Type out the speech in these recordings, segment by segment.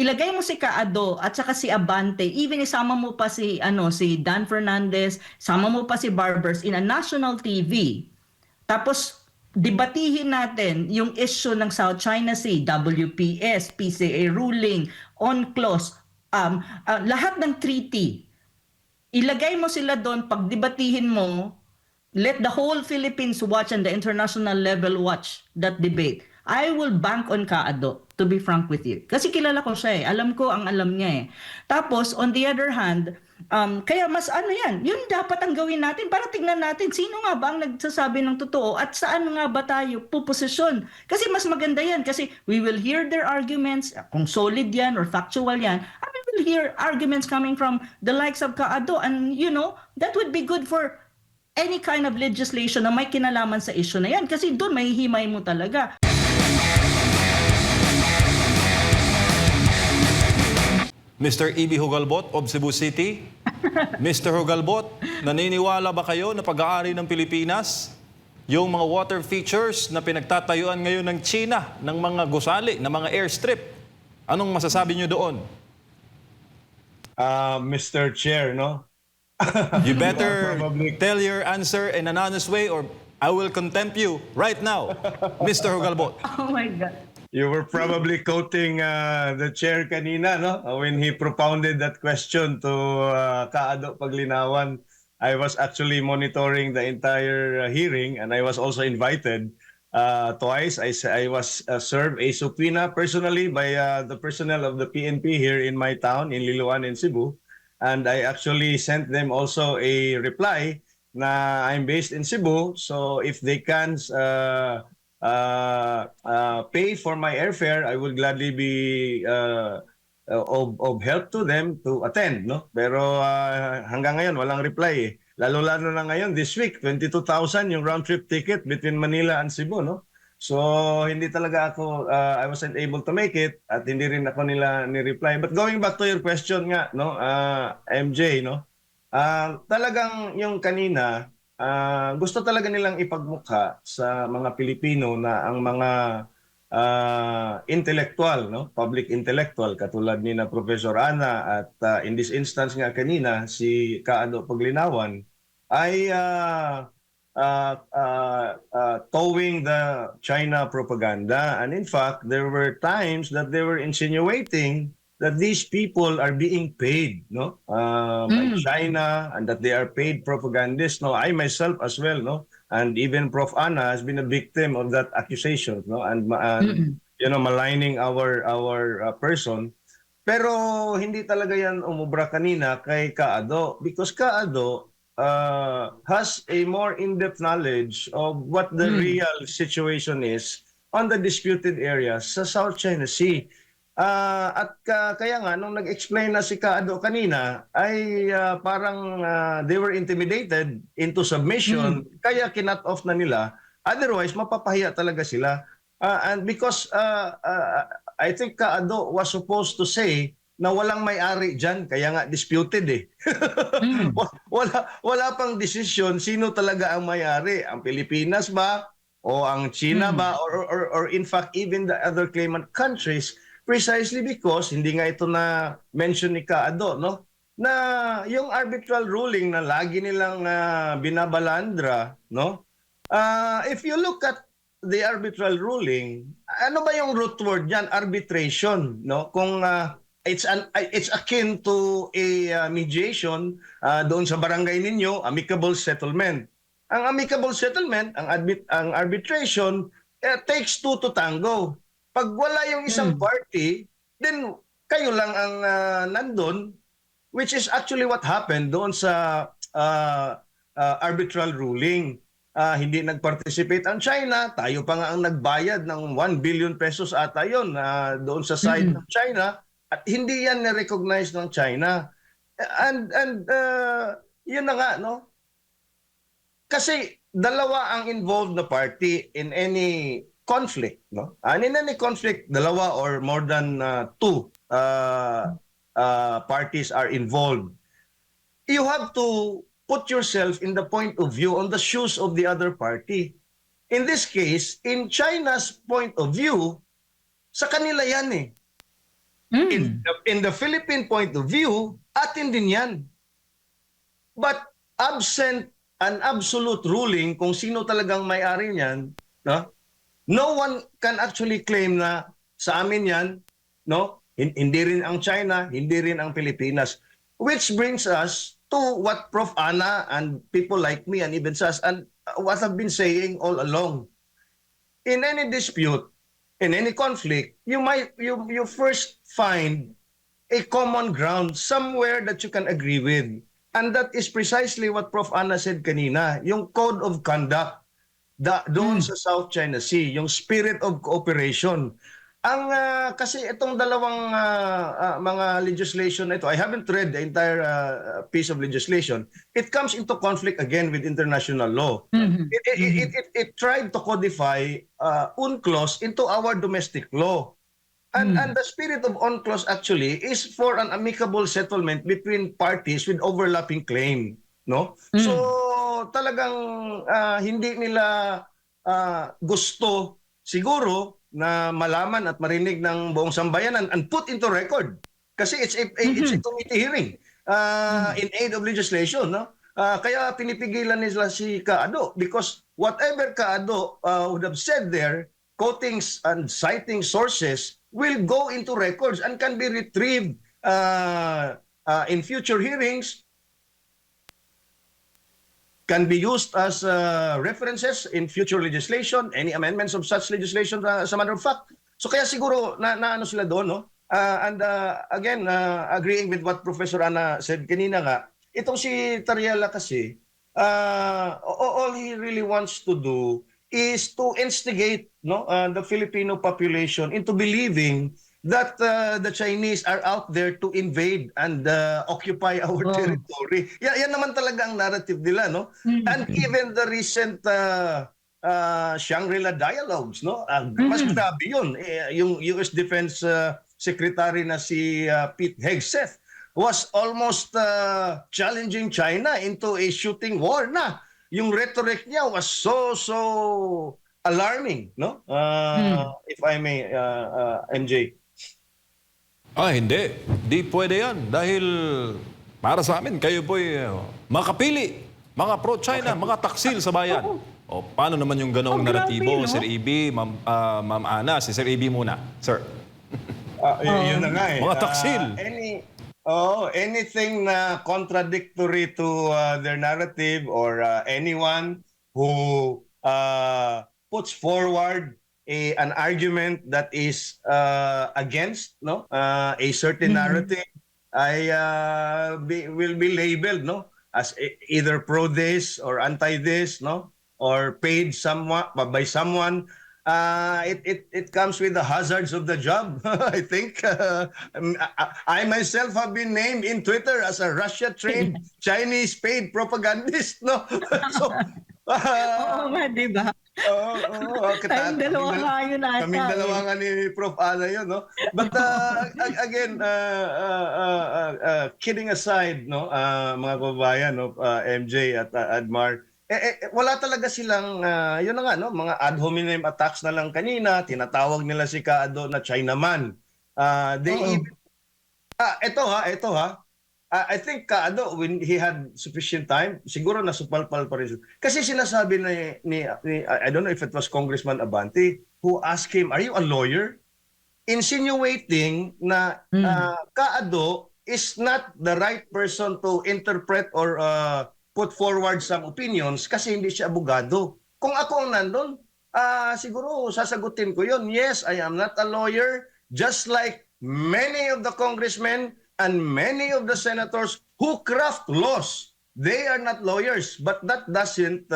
ilagay mo si Kaado at saka si Abante, even isama mo pa si Dan Fernandez, sama mo pa si Barbers in a national TV. Tapos debatihin natin yung issue ng South China Sea, WPS, PCA ruling, UNCLOS, lahat ng treaty. Ilagay mo sila doon, pagdebatihin mo, let the whole Philippines watch and the international level watch that debate. I will bank on Kaado, to be frank with you. Kasi kilala ko siya eh. Alam ko ang alam niya eh. Tapos, on the other hand, kaya mas ano yan, yun dapat ang gawin natin para tingnan natin sino nga ba ang nagsasabi ng totoo at saan nga ba tayo puposisyon. Kasi mas maganda yan kasi we will hear their arguments, kung solid yan or factual yan, and we will hear arguments coming from the likes of Kaado, and you know, that would be good for any kind of legislation na may kinalaman sa issue na yan kasi doon mahihimay mo talaga. Mr. E.B. Hugalbot of Cebu City. Mr. Hugalbot, naniniwala ba kayo na pag-aari ng Pilipinas, yung mga water features na pinagtatayuan ngayon ng China, ng mga gusali, ng mga airstrip, anong masasabi nyo doon? Mr. Chair, no? You better tell your answer in an honest way or I will contempt you right now, Mr. Hugalbot. Oh my God. You were probably quoting the chair kanina, no? When he propounded that question to Kaado Paglinawan. I was actually monitoring the entire hearing and I was also invited twice. I was served a subpoena personally by the personnel of the PNP here in my town, in Liloan in Cebu. And I actually sent them also a reply na I'm based in Cebu. So if they can pay for my airfare, I would gladly be of help to them to attend, no? Pero hanggang ngayon walang reply eh. Lalo-lalo na ngayon this week 22,000 yung round trip ticket between Manila and Cebu, no? So hindi talaga ako I wasn't able to make it at hindi rin ako nila ni-reply. But going back to your question nga, no, MJ, no? Talagang yung kanina gusto talaga nilang ipagmukha sa mga Pilipino na ang mga intellectual, no, public intellectual katulad ni na Professor Ana at in this instance nga kanina si Kaado Paglinawan ay towing the China propaganda, and in fact there were times that they were insinuating that these people are being paid, no, by China, and that they are paid propagandists. No, I myself as well, no, and even Prof. Ana has been a victim of that accusation, no, and you know, maligning our person. Pero hindi talaga yan umubra kanina kay Kaado because Kaado has a more in-depth knowledge of what the real situation is on the disputed areas sa South China Sea. At kaya nga, nung nag-explain na si Kaado kanina, ay parang they were intimidated into submission, kaya kinut off na nila. Otherwise, mapapahiya talaga sila. And because I think Kaado was supposed to say na walang may-ari dyan, kaya nga disputed eh. Wala pang desisyon sino talaga ang may-ari. Ang Pilipinas ba? O ang China ba? Or in fact, even the other claimant countries, precisely because hindi nga ito na mention ni Kaado, no, na yung arbitral ruling na lagi nilang binabalandra, no, if you look at the arbitral ruling, ano ba yung root word niyan? Arbitration, no? Kung it's akin to a mediation doon sa barangay ninyo, amicable settlement. Ang amicable settlement, ang arbitration takes two to tango. Pag wala yung isang party, then kayo lang ang nandun, which is actually what happened doon sa arbitral ruling. Hindi nag-participate ang China, tayo pa nga ang nagbayad ng 1 billion pesos ata yun doon sa side ng China, at hindi yan na-recognize ng China. And yun na nga, no? Kasi dalawa ang involved na party in any conflict, no? And in any conflict, dalawa or more than two parties are involved. You have to put yourself in the point of view on the shoes of the other party. In this case, in China's point of view, sa kanila yan eh. In the Philippine point of view, atin din yan. But absent an absolute ruling kung sino talagang may-ari niyan, no? No one can actually claim na sa amin yan, no? Hindi rin ang China, hindi rin ang Pilipinas. Which brings us to what Prof. Ana and people like me and even Sas and what I've been saying all along. In any dispute, in any conflict, you first find a common ground somewhere that you can agree with. And that is precisely what Prof. Ana said kanina, yung code of conduct doon sa South China Sea, yung spirit of cooperation. Ang kasi itong dalawang mga legislation na ito, I haven't read the entire piece of legislation. It comes into conflict again with international law. It tried to codify UNCLOS into our domestic law. And the spirit of UNCLOS actually is for an amicable settlement between parties with overlapping claim, no? So talagang hindi nila gusto siguro na malaman at marinig ng buong sambayanan and put into record kasi it's a committee hearing in aid of legislation, no? Kaya pinipigilan nila si Kaado because whatever Kaado would have said there, quoting and citing sources will go into records and can be retrieved in future hearings, can be used as references in future legislation, any amendments of such legislation, as a matter of fact. So kaya siguro na ano sila doon, no? And again, agreeing with what Professor Ana said kanina nga, itong si Tariela kasi, all he really wants to do is to instigate, no, the Filipino population into believing that the Chinese are out there to invade and occupy our territory. Yan naman talaga ang narrative nila, no? And even the recent Shangri-La dialogues, no? Mas grabe yun. Yung US Defense Secretary na si Pete Hegseth was almost challenging China into a shooting war na. Yung rhetoric niya was so alarming, no? If I may, MJ. Hindi. Di pwede yan. Dahil para sa amin, kayo po'y makapili. Mga pro-China, mga taksil sa bayan. O paano naman yung ganoong naratibo, grabe, no? Sir EB, Ma'am Ana? Si Sir EB muna. Sir. Yun na nga eh. Mga taksil. Anything na contradictory to their narrative or anyone who puts forward an argument that is against, no, a certain narrative, will be labeled, no, as either pro this or anti this, no, or paid by someone. It comes with the hazards of the job. I think I myself have been named in Twitter as a Russia-trained Chinese paid propagandist, no? So, Oo nga, di ba? Tayong dalawa nga yun ata. Kaming dalawa nga ni Prof. Ana yun, no? But again, kidding aside, no, mga kababayan, no, MJ at Admar, wala talaga silang, yun na nga, no, mga ad hominem attacks na lang kanina, tinatawag nila si Kaado na Chinaman. Ito ha, I think Kaado, when he had sufficient time, siguro nasupalpal pa rin. Kasi sinasabi ni I don't know if it was Congressman Abante, who asked him, are you a lawyer? Insinuating na Kaado is not the right person to interpret or put forward some opinions kasi hindi siya abogado. Kung ako ang nandun, siguro sasagutin ko yun. Yes, I am not a lawyer, just like many of the congressmen and many of the senators who craft laws. They are not lawyers, but that doesn't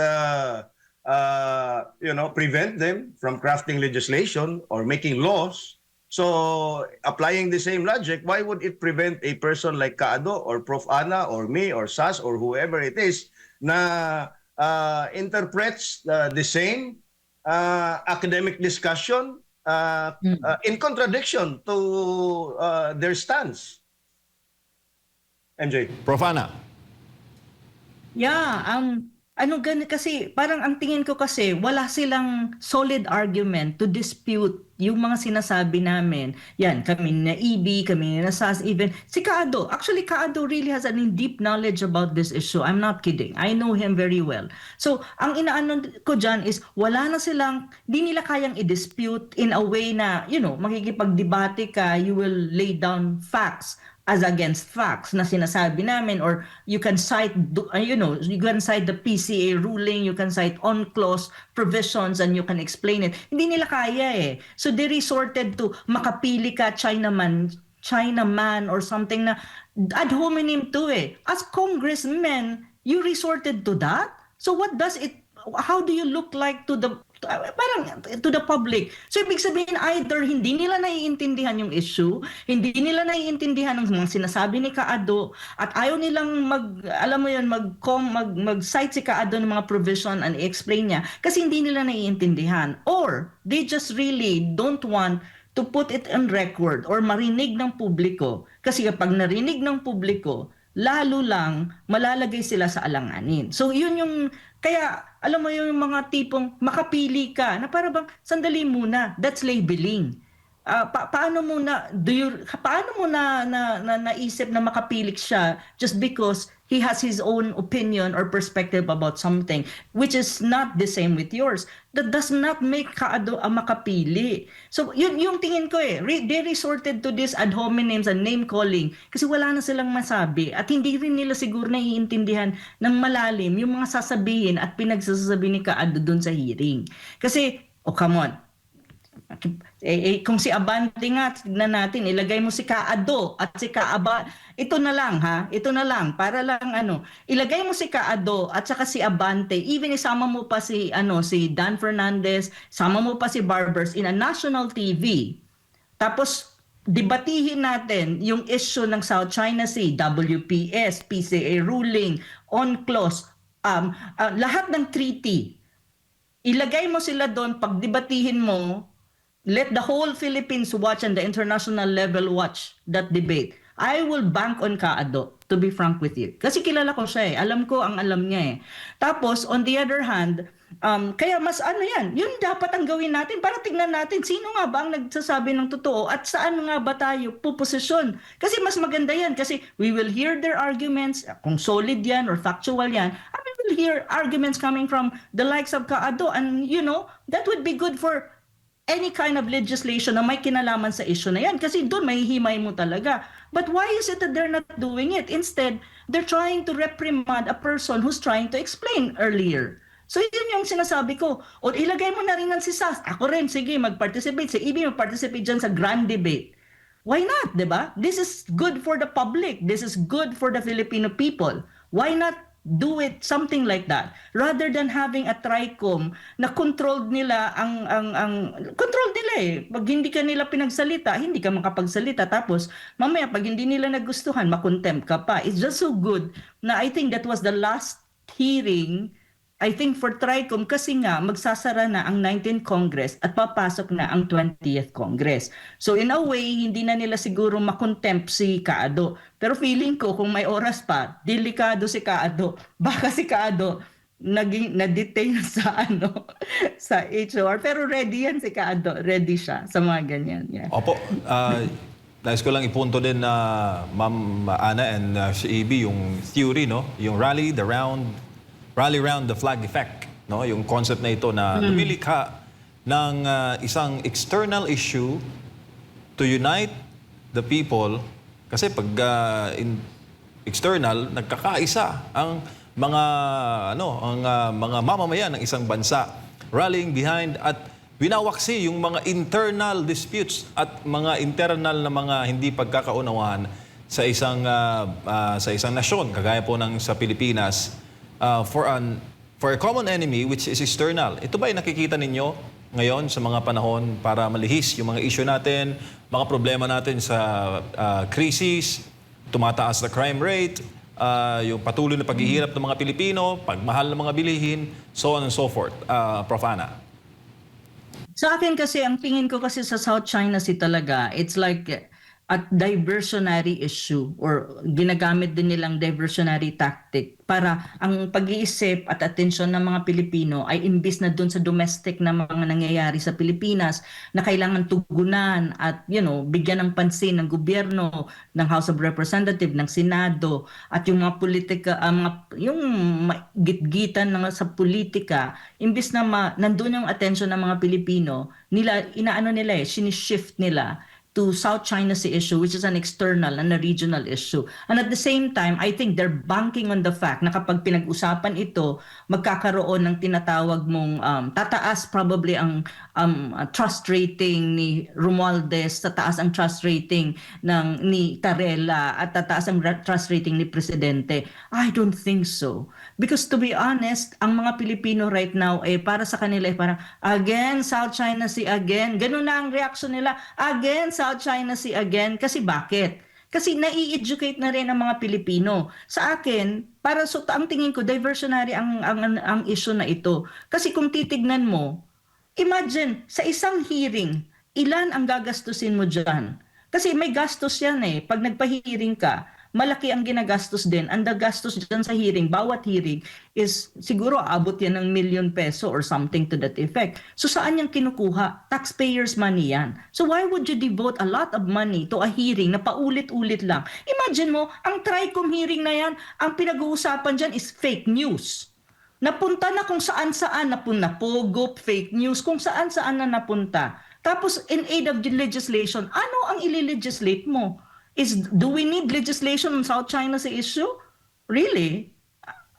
prevent them from crafting legislation or making laws. So, applying the same logic, why would it prevent a person like Kaado or Prof. Ana or me or Sas or whoever it is na interprets the same academic discussion in contradiction to their stance? MJ. Prof. Ana. Yeah, ano gan kasi parang ang tingin ko kasi wala silang solid argument to dispute yung mga sinasabi namin. Yan, kami na EB, kami na SAS, even si Kaado. Actually, Kaado really has an deep knowledge about this issue. I'm not kidding. I know him very well. So, ang inaano ko dyan is wala na silang, di nila kayang i-dispute in a way na, makikipagdebate ka, you will lay down facts as against facts na sinasabi namin, or you can cite you can cite the PCA ruling, you can cite on clause provisions, and you can explain it. Hindi nila kaya eh. So they resorted to makapili ka Chinaman or something na ad hominem to eh. As congressmen, you resorted to that? So how do you look like to the public? So ibig sabihin, either hindi nila naiintindihan yung issue, hindi nila naiintindihan ng mga sinasabi ni Kaado, at ayaw nilang mag-cite si Kaado ng mga provision and i-explain niya kasi hindi nila naiintindihan, or they just really don't want to put it on record or marinig ng publiko, kasi kapag narinig ng publiko, lalo lang malalagay sila sa alanganin. So yun yung, kaya alam mo yung mga tipong makapili ka na para bang sandali muna, that's labeling. Paano mo naisip na makapili siya just because he has his own opinion or perspective about something which is not the same with yours? That does not make Kaado ang makapili. So yun yung tingin ko eh. They resorted to this ad hominems and name calling kasi wala na silang masabi at hindi rin nila siguro naiintindihan ng malalim yung mga sasabihin at pinagsasabi ni Kaado dun sa hearing. Kasi, come on, kung si Abante nga, tignan natin, ilagay mo si Kaado at si Kaaba, ito na lang, para lang ilagay mo si Kaado at saka si Abante, even isama mo pa si Dan Fernandez, sama mo pa si Barbers in a national TV. Tapos, debatihin natin yung issue ng South China Sea, WPS, PCA ruling, UNCLOS, lahat ng treaty. Ilagay mo sila doon, pagdebatihin mo, let the whole Philippines watch and the international level watch that debate. I will bank on Kaado, to be frank with you. Kasi kilala ko siya eh. Alam ko ang alam niya eh. Tapos, on the other hand, kaya mas yun dapat ang gawin natin para tignan natin sino nga ba ang nagsasabi ng totoo at saan nga ba tayo puposisyon. Kasi mas maganda yan kasi we will hear their arguments, kung solid yan or factual yan, and we will hear arguments coming from the likes of Kaado, and that would be good for any kind of legislation na may kinalaman sa issue na yan. Kasi doon mahihimay mo talaga. But why is it that they're not doing it? Instead, they're trying to reprimand a person who's trying to explain earlier. So yun yung sinasabi ko. O ilagay mo na rin ng si SAS. Ako rin, sige, mag-participate. Si EB mag-participate dyan sa grand debate. Why not, di ba? This is good for the public. This is good for the Filipino people. Why not do it something like that rather than having a TRICOM na controlled nila controlled nila eh. Pag hindi ka nila pinagsalita, hindi ka makapagsalita, tapos mamaya pag hindi nila nagustuhan, makontempt ka pa. It's just so good na I think that was the last hearing, I think, for TRICOM, kasi nga magsasara na ang 19th Congress at papasok na ang 20th Congress. So in a way, hindi na nila siguro makontempt si Kaado. Pero feeling ko kung may oras pa, delikado si Kaado. Baka si Kaado na-detain sa HOR. Pero ready yan si Kaado. Ready siya sa mga ganyan. Yeah. Opo. Nais ko lang ipunto din na Ma'am Ana and si EB yung theory, no? Yung rally round the flag effect, no? Yung concept na ito na lumilika ng isang external issue to unite the people, kasi pag external, nagkakaisa ang mga mga mamamayan ng isang bansa rallying behind at winawaksi yung mga internal disputes at mga internal na mga hindi pagkakaunawahan sa isang nasyon kagaya po ng sa Pilipinas. For a common enemy which is external. Ito ba ay nakikita ninyo ngayon sa mga panahon para malihis yung mga issue natin, mga problema natin sa krisis, tumataas na crime rate, yung patuloy na paghihirap ng mga Pilipino, pagmahal ng mga bilihin, so on and so forth. Prof. Ana. Sa akin kasi, ang tingin ko kasi sa South China Sea talaga, it's like at diversionary issue or ginagamit din nilang diversionary tactic para ang pag-iisip at atensyon ng mga Pilipino ay imbis na doon sa domestic na mga nangyayari sa Pilipinas na kailangan tugunan at bigyan ng pansin ng gobyerno, ng House of Representatives, ng Senado at yung mga politika, yung gitgitan ng sa politika, imbis na nandun yung atensyon ng mga Pilipino, sinishift nila to South China Sea issue, which is an external and a regional issue. And at the same time, I think they're banking on the fact na kapag pinag-usapan ito, magkakaroon ng tinatawag mong tataas probably ang trust rating ni Romualdez, tataas ang trust rating ni Tarela, at tataas ang trust rating ni Presidente. I don't think so. Because to be honest, ang mga Pilipino right now, para sa kanila, parang, again, South China Sea again. Ganun na ang reaction nila. Again, South China Sea again. Kasi bakit? Kasi nai-educate na rin ang mga Pilipino. Sa akin, ang tingin ko, diversionary ang issue na ito. Kasi kung titignan mo, imagine, sa isang hearing, ilan ang gagastusin mo dyan? Kasi may gastos yan eh. Pag nagpa-hearing ka, malaki ang ginagastos din. Ang gastos dyan sa hearing, bawat hearing is siguro aabot yan ng ₱1,000,000 or something to that effect. So saan yung kinukuha? Taxpayers' money yan. So why would you devote a lot of money to a hearing na paulit-ulit lang? Imagine mo, ang TRICOM hearing na yan, ang pinag-uusapan dyan is fake news. Napunta na kung saan-saan, napogo, fake news, kung saan-saan na napunta. Tapos in aid of the legislation, ano ang ililegislate mo? Do we need legislation on South China Sea issue? Really?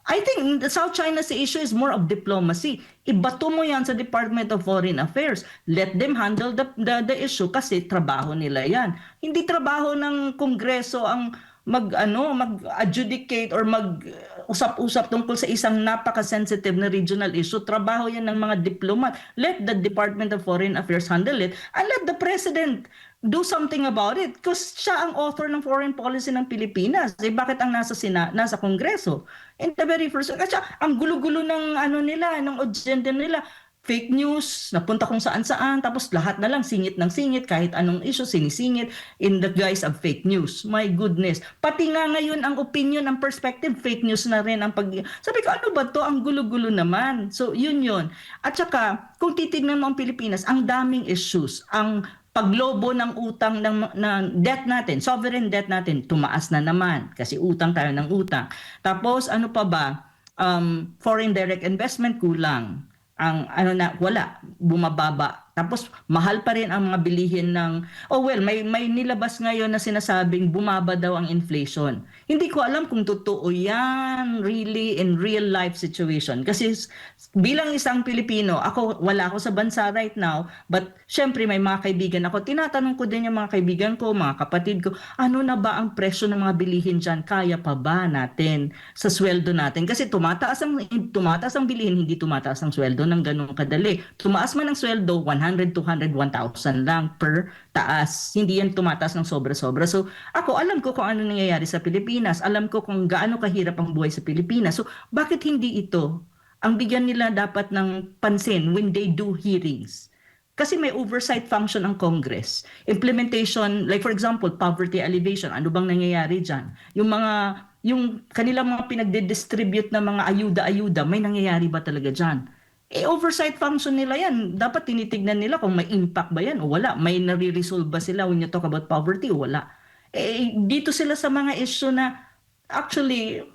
I think the South China Sea issue is more of diplomacy. Ibato mo yan sa Department of Foreign Affairs. Let them handle the issue kasi trabaho nila yan. Hindi trabaho ng Kongreso ang mag-adjudicate or mag-usap-usap tungkol sa isang napaka-sensitive na regional issue. Trabaho yan ng mga diplomat. Let the Department of Foreign Affairs handle it and let the President do something about it because siya ang author ng foreign policy ng Pilipinas. Bakit ang nasa Kongreso? In the very first, kasi ang gulo-gulo ng ng agenda nila. Fake news, napunta kung saan-saan, tapos lahat na lang singit ng singit, kahit anong issue, sinisingit in the guise of fake news. My goodness. Pati nga ngayon ang opinion, ang perspective, fake news na rin ang Sabi ko, ano ba to? Ang gulo-gulo naman. So, yun. At saka, kung titignan mo ang Pilipinas, ang daming issues. Ang paglobo ng utang ng debt natin, sovereign debt natin, tumaas na naman kasi utang tayo ng utang. Tapos, ano pa ba? Foreign direct investment, kulang. Wala, bumababa. Tapos mahal pa rin ang mga bilihin ng may nilabas ngayon na sinasabing bumaba daw ang inflation. Hindi ko alam kung totoo yan really in real life situation. Kasi bilang isang Pilipino, wala ako sa bansa right now, but syempre may mga kaibigan ako. Tinatanong ko din yung mga kaibigan ko, mga kapatid ko, ano na ba ang presyo ng mga bilihin dyan? Kaya pa ba natin sa sweldo natin? Kasi tumataas ang bilihin, hindi tumataas ang sweldo ng ganun kadali. Tumaas man ang sweldo, 100, 200, 1,000 lang per taas. Hindi yan tumataas ng sobra-sobra. So, alam ko kung ano nangyayari sa Pilipinas. Alam ko kung gaano kahirap ang buhay sa Pilipinas. So, bakit hindi ito ang bigyan nila dapat ng pansin when they do hearings? Kasi may oversight function ang Congress. Implementation, like for example, poverty alleviation. Ano bang nangyayari dyan? Yung kanilang mga pinagdidistribute na mga ayuda-ayuda, may nangyayari ba talaga dyan? Oversight function nila yan. Dapat tinitignan nila kung may impact ba yan o wala. May nare-resolve ba sila when you talk about poverty o wala. Dito sila sa mga issue na actually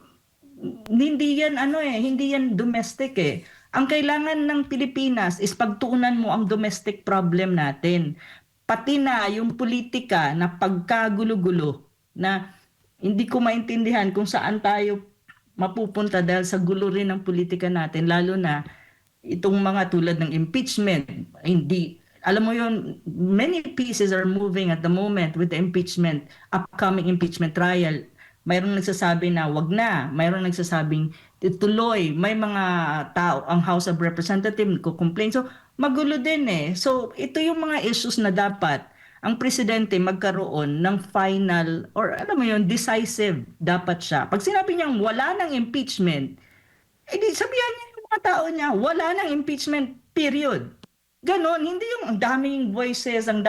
hindi yan domestic eh. Ang kailangan ng Pilipinas is pagtuunan mo ang domestic problem natin. Pati na yung politika na pagkagulo-gulo na hindi ko maintindihan kung saan tayo mapupunta dahil sa gulo rin ng politika natin, lalo na itong mga tulad ng impeachment. Hindi, alam mo yun, many pieces are moving at the moment with the upcoming impeachment trial. Mayroong nagsasabi na wag na, mayroong nagsasabing ituloy, may mga tao, ang House of Representatives ko-complain. So, magulo din eh. So, ito yung mga issues na dapat ang presidente magkaroon ng final, or decisive dapat siya. Pag sinabi niyang wala ng impeachment, di sabihan niya yung mga tao niya, wala ng impeachment, period. Ganon, hindi yung ang daming voices, ang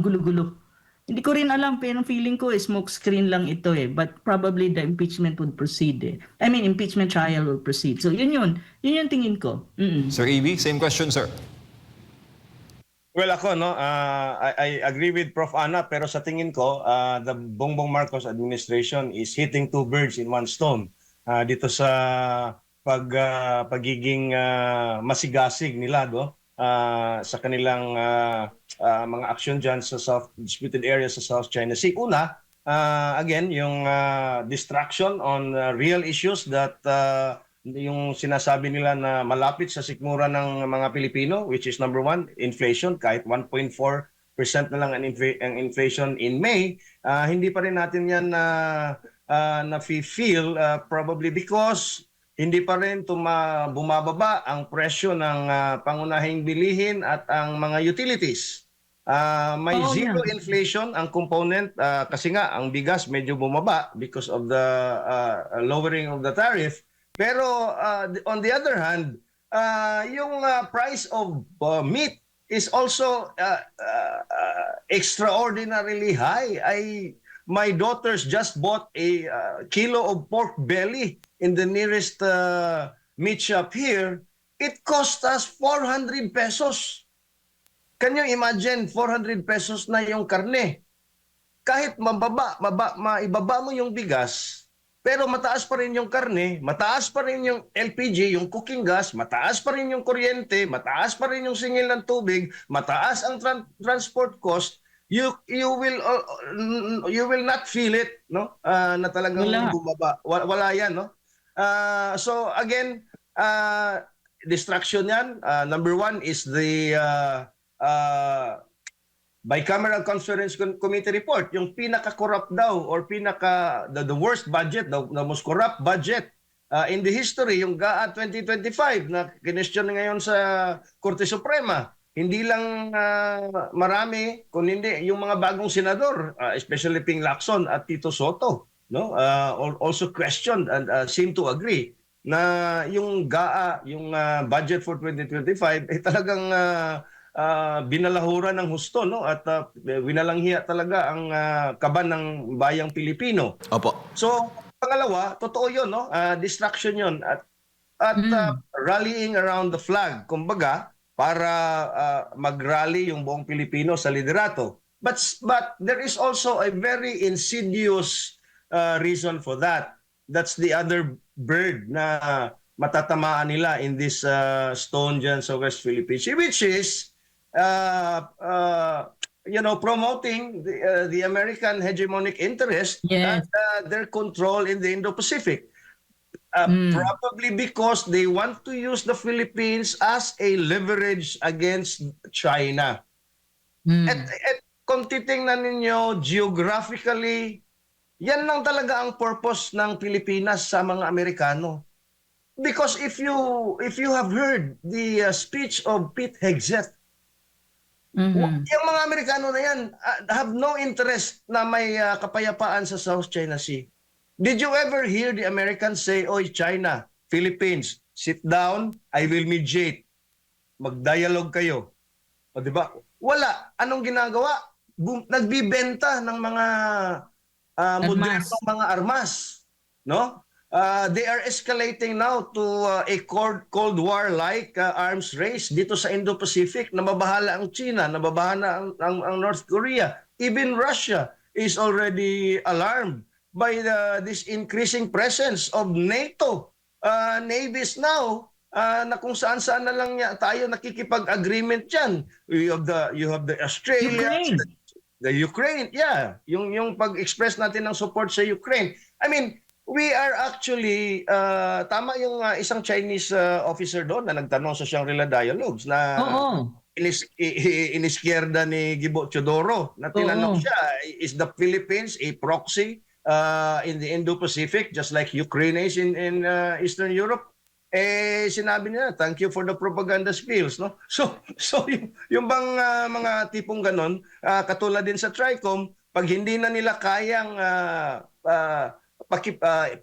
gulo-gulo. Hindi ko rin alam, pero feeling ko smoke screen lang ito eh. But probably the impeachment would proceed eh. I mean, impeachment trial will proceed. So yun yun. Yun yung tingin ko. Sir EB, same question, sir. Well, ako, no, I agree with Prof. Ana, pero sa tingin ko, the Bongbong Marcos administration is hitting two birds in one stone. Dito sa pagiging masigasig nila, sa kanilang mga action dyan sa disputed areas sa South China Sea. Una, again, yung distraction on real issues that yung sinasabi nila na malapit sa sikmura ng mga Pilipino, which is number one, inflation, kahit 1.4% na lang ang inflation in May, hindi pa rin natin yan na-feel probably because hindi pa rin bumababa ang presyo ng pangunahing bilihin at ang mga utilities. May zero inflation ang component kasi nga ang bigas medyo bumaba because of the lowering of the tariff. Pero on the other hand, yung price of meat is also extraordinarily high. My daughters just bought a kilo of pork belly in the nearest meat shop here. It cost us 400 pesos. Can you imagine 400 pesos na yung karne? Kahit maibaba mo yung bigas, pero mataas pa rin yung karne, mataas pa rin yung LPG, yung cooking gas, mataas pa rin yung kuryente, mataas pa rin yung singil ng tubig, mataas ang transport cost, you will not feel it, no? Na talagang bumaba. Wala yan, no? So again, distraction yan. Number one is the Bicameral Conference Committee report, yung pinaka-corrupt daw or the worst budget, the most corrupt budget in the history, yung GAA 2025 na kinestyon ngayon sa Korte Suprema. Hindi lang marami, kundi yung mga bagong senador, especially Ping Lacson at Tito Soto, no? Also questioned and seem to agree na yung GAA, yung budget for 2025 ay talagang binalahuran ng husto, no? At winalanghiya talaga ang kaban ng bayang Pilipino. Opo. So, pangalawa, totoo 'yon, no? Distraction 'yon at rallying around the flag, kumbaga, para mag-rally yung buong Pilipino sa liderato. But there is also a very insidious reason for that. That's the other bird na matatamaan nila in this stone dyan sa West Philippine Sea, which is promoting the American hegemonic interest and their control in the Indo-Pacific. Probably because they want to use the Philippines as a leverage against China. At kung titingnan ninyo geographically, yan lang talaga ang purpose ng Pilipinas sa mga Amerikano. Because if you have heard the speech of Pete Hegseth, yung mga Amerikano na yan have no interest na may kapayapaan sa South China Sea. Did you ever hear the Americans say, "Oy, China, Philippines, sit down, I will mediate. Mag-dialogue kayo." O, di ba? Wala. Anong ginagawa? Nagbibenta ng mga modernong mga armas, no? They are escalating now to a Cold War-like arms race dito sa Indo-Pacific. Nababahala ang China, nababahala ang North Korea. Even Russia is already alarmed by this increasing presence of NATO navies now na kung saan-saan na lang tayo nakikipag-agreement dyan. You have the Australia, the Ukraine, yung pag-express natin ng support sa Ukraine. I mean, we are actually, tama yung isang Chinese officer doon na nagtanong sa Shangri-La Dialogues na iniskierda ni Gibo Teodoro na tinanong siya, is the Philippines a proxy in the Indo-Pacific just like Ukraine is in Eastern Europe? Sinabi niya, thank you for the propaganda skills, no? So yung bang mga tipong ganon, katulad din sa TRICOM, pag hindi na nila kayang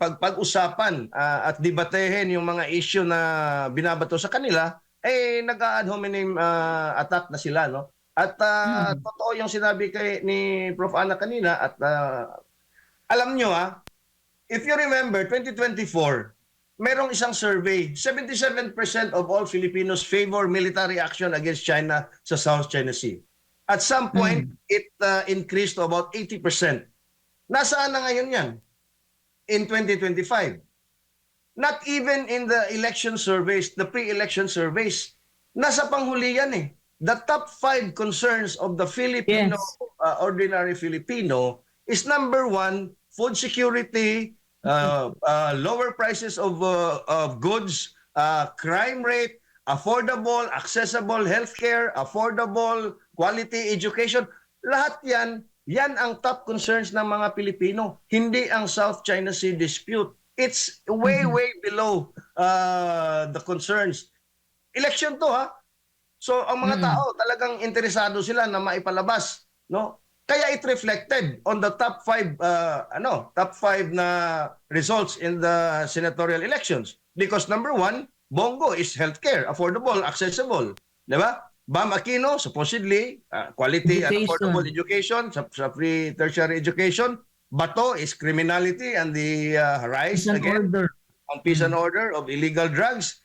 pag-usapan at debatehin yung mga issue na binabato sa kanila, nag-ad hominem attack na sila, no? At totoo yung sinabi ni Prof. Ana kanina at alam nyo if you remember 2024, merong isang survey, 77% of all Filipinos favor military action against China sa South China Sea. At some point, it increased to about 80%. Nasaan na ngayon yan? In 2025. Not even in the election surveys, the pre-election surveys, nasa panghuli yan eh. The top 5 concerns of the Filipino, ordinary Filipino, is number 1, food security, lower prices of goods, crime rate, affordable, accessible healthcare, affordable, quality education. Lahat yan ang top concerns ng mga Pilipino. Hindi ang South China Sea dispute. It's way below the concerns. Election to So ang mga tao talagang interesado sila na maipalabas, no? Kaya it reflected on the top 5 na results in the senatorial elections. Because number 1, Bongo is healthcare, affordable, accessible, 'di ba? Bam Aquino supposedly quality and affordable education sa free tertiary education. Bato is criminality and the rise again on peace and order of illegal drugs.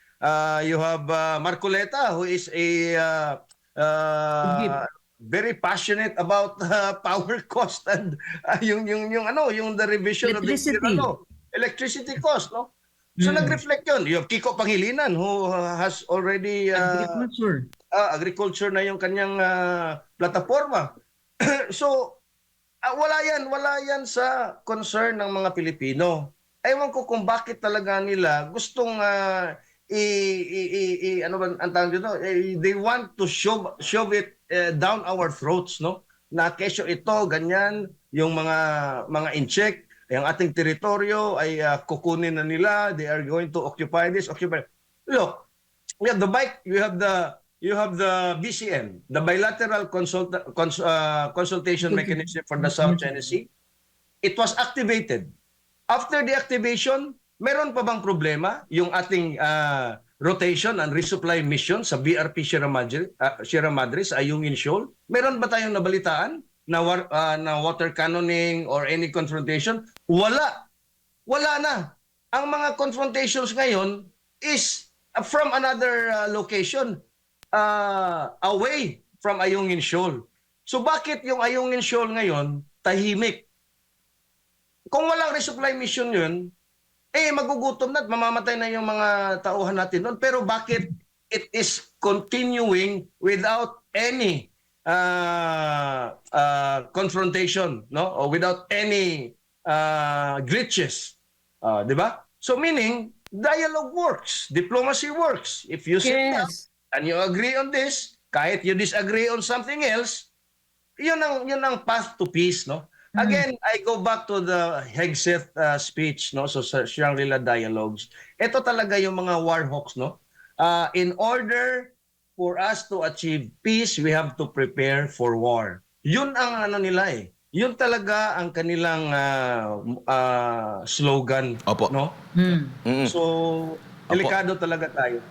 You have Marcoleta, who is a very passionate about power cost and yung the revision Electricity. of the electricity cost, no? So nag-reflect yun. You have Kiko Pangilinan, who has already agriculture na yung kanyang plataforma. So wala yan sa concern ng mga Pilipino. Ewan ko kung bakit talaga nila gustong ano ba ang tawag dito? They want to shove it down our throats, no? Na kesyo ito ganyan yung mga incheck, yung ating teritoryo ay kukunin na nila, they are going to occupy this, occupy. Look, we have you have the BCM, the bilateral consultation mechanism for the South China Sea. It was activated. After the activation, meron pa bang problema yung ating rotation and resupply mission sa BRP Sierra Madre sa Ayungin Shoal? Meron ba tayong nabalitaan na water cannoning or any confrontation? Wala. Wala na. Ang mga confrontations ngayon is from another location away from Ayungin Shoal. So bakit yung Ayungin Shoal ngayon tahimik? Kung walang resupply mission yun, magugutom na at mamamatay na yung mga tauhan natin doon. Pero bakit it is continuing without any confrontation, no? Or without any glitches, 'di ba? So meaning dialogue works, diplomacy works. If you sit down and you agree on this, kahit you disagree on something else, yun ang path to peace, no? Again, I go back to the Hegseth speech, no? So sa Shangri-La Dialogues. Ito talaga yung mga war hawks, no? In order for us to achieve peace, we have to prepare for war. Yun ang nila eh. Yun talaga ang kanilang slogan, Opo. no? So delikado talaga tayo.